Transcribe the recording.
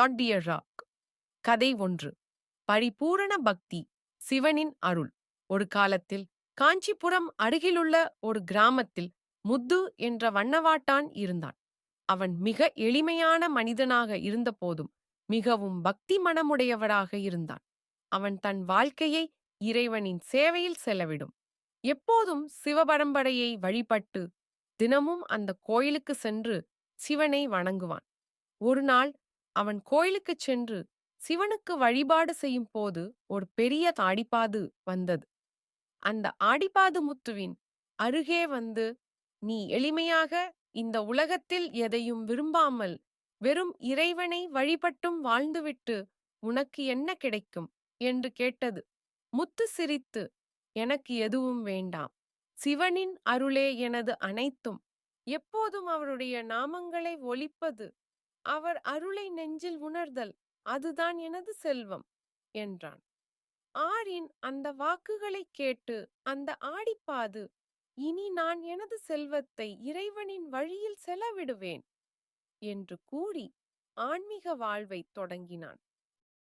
thought dear rock. கதை 1. பரிபூரண பக்தி. சிவனின் அருள். ஒரு காலத்தில் காஞ்சிபுரம் அருகிலுள்ள ஒரு கிராமத்தில் முத்து என்ற வண்ணவாட்டான் இருந்தான். அவன் மிக எளிமையான மனிதனாக இருந்தபோதும் மிகவும் பக்தி மனமுடையவராக இருந்தான். அவன் தன் வாழ்க்கையை இறைவனின் சேவையில் செலவிடும். எப்போதும் சிவபரம்பரையை வழிபட்டு தினமும் அந்த கோயிலுக்கு சென்று சிவனை வணங்குவான். ஒரு நாள் அவன் கோயிலுக்குச் சென்று சிவனுக்கு வழிபாடு செய்யும் போது ஒரு பெரிய ஆடிப்பாது வந்தது. அந்த ஆடிப்பாது முத்துவின் அருகே வந்து, நீ எளிமையாக இந்த உலகத்தில் எதையும் விரும்பாமல் வெறும் இறைவனை வழிபட்டும் வாழ்ந்துவிட்டு உனக்கு என்ன கிடைக்கும் என்று கேட்டது. முத்து சிரித்து, எனக்கு எதுவும் வேண்டாம். சிவனின் அருளே எனது அனைத்தும். எப்போதும் அவருடைய நாமங்களை ஒலிப்பது, அவர் அருளை நெஞ்சில் உணர்தல், அதுதான் எனது செல்வம் என்றான். ஆரின் அந்த வாக்குகளைக் கேட்டு அந்த ஆடிப்பாது, இனி நான் எனது செல்வத்தை இறைவனின் வழியில் செலவிடுவேன் என்று கூறி ஆன்மீக வாழ்வைத் தொடங்கினான்.